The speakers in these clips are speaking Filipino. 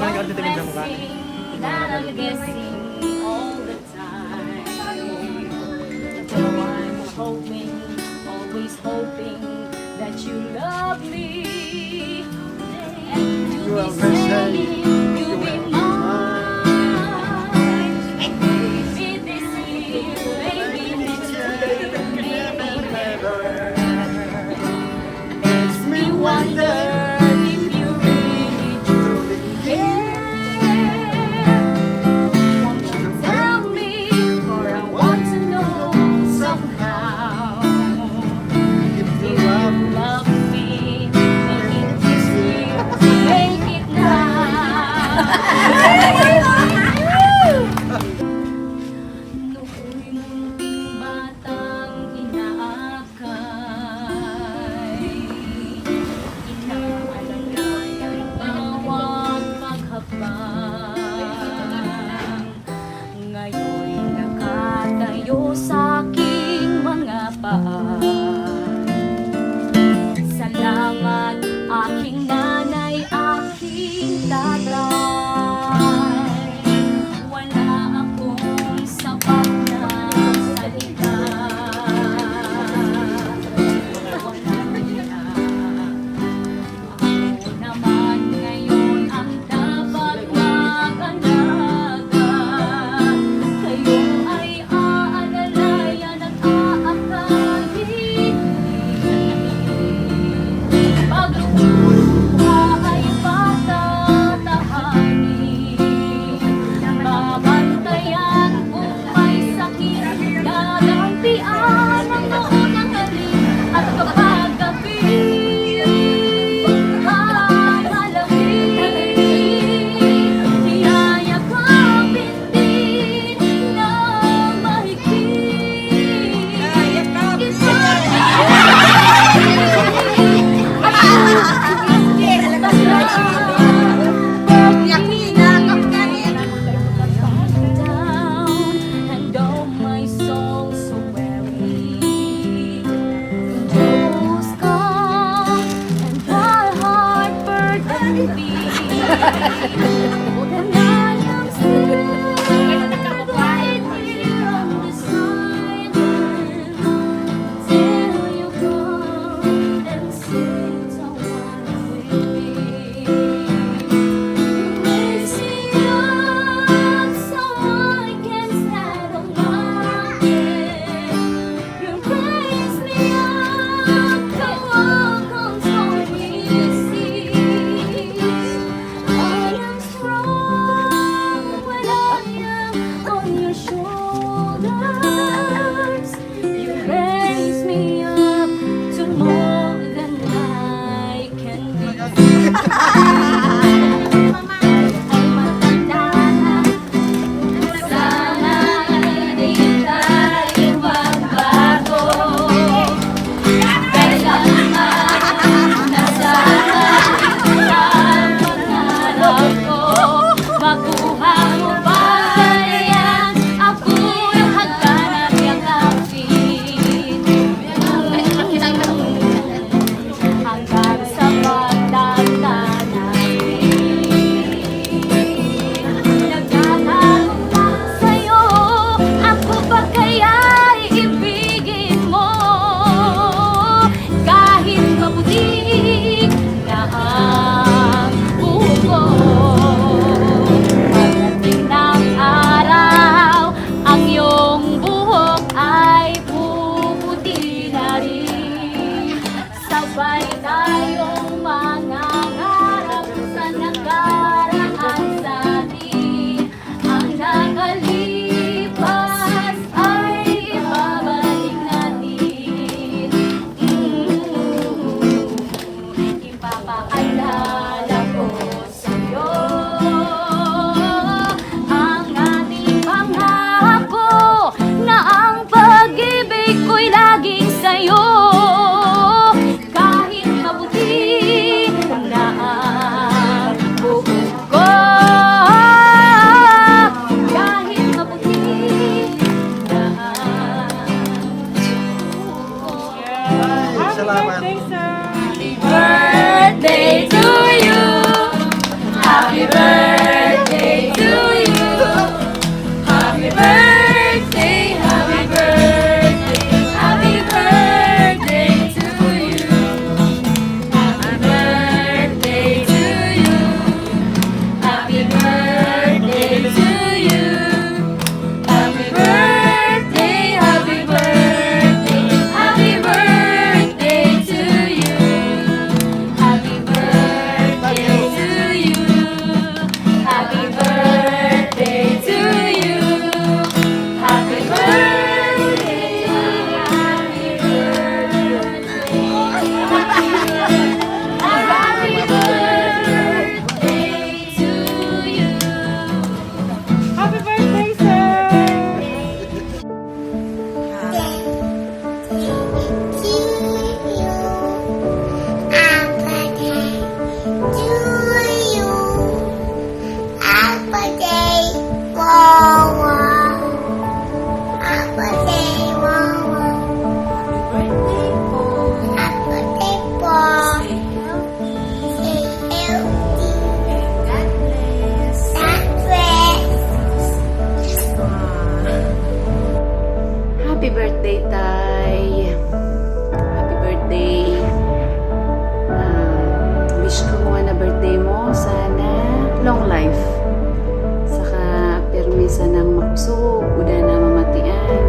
naman ang katitingin sa mukha. That I'm guessing all the time. So I'm hoping, always hoping that you love me. And you be saying you'll be mine. Maybe this year, maybe next year, maybe never. Makes me wonder if you really truly care. Won't you tell me, for I want to know somehow. If you love me, make it this year, make it now. Nooy munting batang inaakay, inaalala ng bawat paghapang. Ngayon'y nakatayo sa aking mga paa. Salamat aking nanay, aking tatay. Wala akong sapat na salita. Wala na. Ako naman ngayon ang dapat mag-alaga. Kayo ay aalalayan at aakayin. Pagluha ay patatahanin. Babantayan kung may sakit, gagampian ang noon ng galing. At kapag gabi ang malamig, yayakapin din ng and oh my soul so weary. Just come and my heart burdened be. And I am still right here on the silence till you come and sit someone with me. You raise me up so I can stand on my head. You raise me up to walk on stormy seas. I am strong when I am on your shoulders. You raise me up to more than I can be. Ay matanda na, sana'y di tayo magbago. Kailangan na sana ang pangarap ko. Makuha mo ba yan? Ako'y hagdan at yakapin. Hanggang sa pagdagdag namin. Nagtatanong lang sa'yo, ako ba kaya'y ibigin mo? Kahit maputi na ang buhok ko. Pagdating ng araw, ang iyong buhok ay puputi na rin. Sabay tayong mangangarap sa nakaraan sa atin. Ang nakalipas ay ibabalik natin. Ipapaalala ko sa'yo ang ating pangako na ang pag-ibig ko'y laging sa'yo. Kahit mabuti na ang buhok ko, kahit mabuti na ang buhok ko. Salamat. Happy birthday to you. Happy birthday to you. Happy birthday, happy birthday, happy birthday to you. Happy birthday to you. Happy birthday to you. Happy birthday, happy birthday, happy birthday to you. Happy birthday to you. Happy birthday to you. Happy birthday, happy birthday to you. Happy birthday, sir! Happy birthday, Tay! Happy birthday! Wish ko nga na birthday mo, sana long life. Saka permi sanang makusog, uda na mamatian.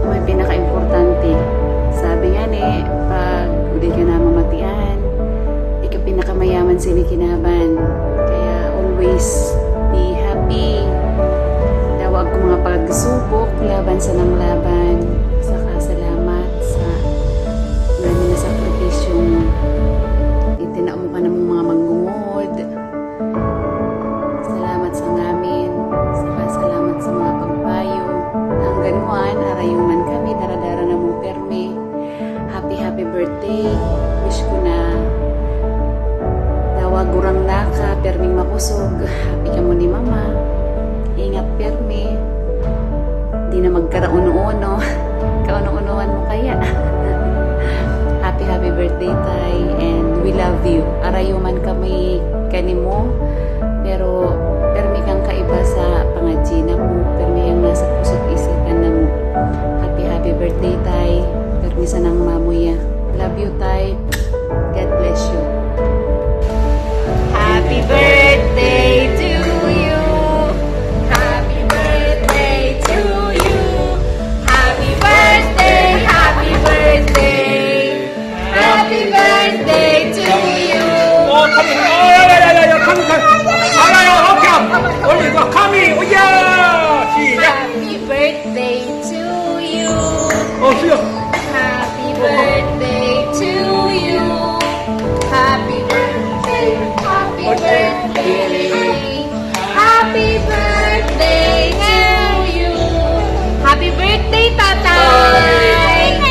May pinaka-importante. Sabi nga ni, pag uda ka na mamatian, ikaw pinakamayaman sinikinaban. Kaya always be happy. Tawag ko mga pagsubok, laban sa nang laban. Saka salamat sa gani na sakripisyong itinaom ka ng mga manggungod. Salamat sa ngamin. Saka salamat sa mga pagpayo. Ang ganuan, arayon man kami, daradara na mo perme. Happy birthday. Wish ko na tawag urang naka, perming makusog. Happy ka mo ni mama. Ingat perme. Di na magkarauno-uno. Kauno-unuan mo kaya. Happy birthday, Tay. And we love you. Arayo man kami kanimo. Pero permi kang kaiba sa pangadzina mo. Permi ang nasa puso't isipan na mo. Happy birthday, Tay. Permi sa nang mamuya. Love you, Tay. God bless you. Happy birthday to you. Happy birthday to you. Happy birthday, happy birthday. Happy birthday to you. Happy birthday to you. Happy birthday to you. Happy birthday, happy birthday. Happy birthday to you. Happy birthday, Tatay.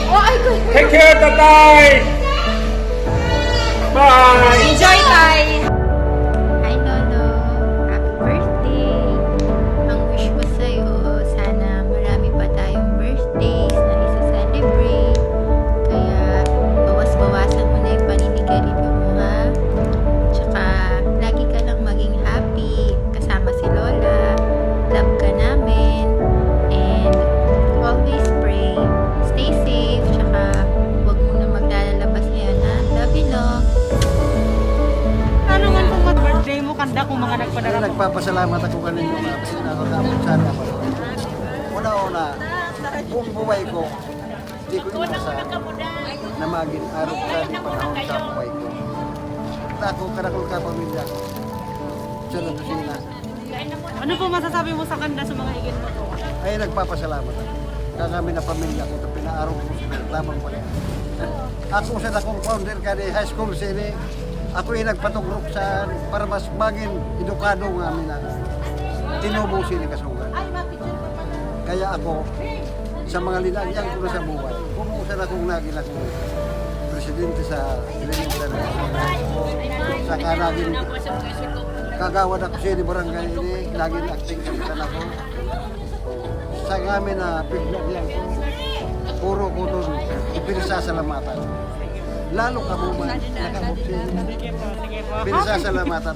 Oh, ay, good. Take care, Tatay! Bye! Enjoy, Tay. Hi Lolo, happy birthday! Ang wish ko sa'yo, sana marami pa tayong birthdays na isa-celebrate. Kaya bawas-bawasan mo na yung paninigarilyo mo ha. Tsaka lagi ka lang maging happy kasama si Lola. Love ka namin. And always pray. Stay safe. Tsaka huwag mo na maglalabas ngayon ha. Love you, no? Ano man kung birthday mo, kanda kung mga nagpadala mo. Nagpapasalamat ako kanino na pinakakamot sana ako. Una-una, buong buhay ko, hindi ko inasahan na maging araw sa di panahon sa buhay ko. At ako, karakol ka pamilya ko. Sa Ladusina. Ano po masasabi mo sa kanda sa mga higit mo po? Ay, nagpapasalamat ako. Kami na pamilya ko, ito pinaaraw ko sa lamang pa rin. Ako sa akong founder ka di high school sini, ako yung nagpatugrok sa para mas maging edukado ng amin na tinubo sila Casugad. Kaya ako, sa mga linangyang ko na sa buhay, kumuusan akong naging akong presidente sa elementary. Saka naging kagawad ako siya ni barangay ini, naging acting kapitan ako. Sa ngamin na piglag yan ko, puro ko doon ipinasasalamatan. lalo ka mo man nakamot siya. Sige po, sige po. Pinasasalamatan.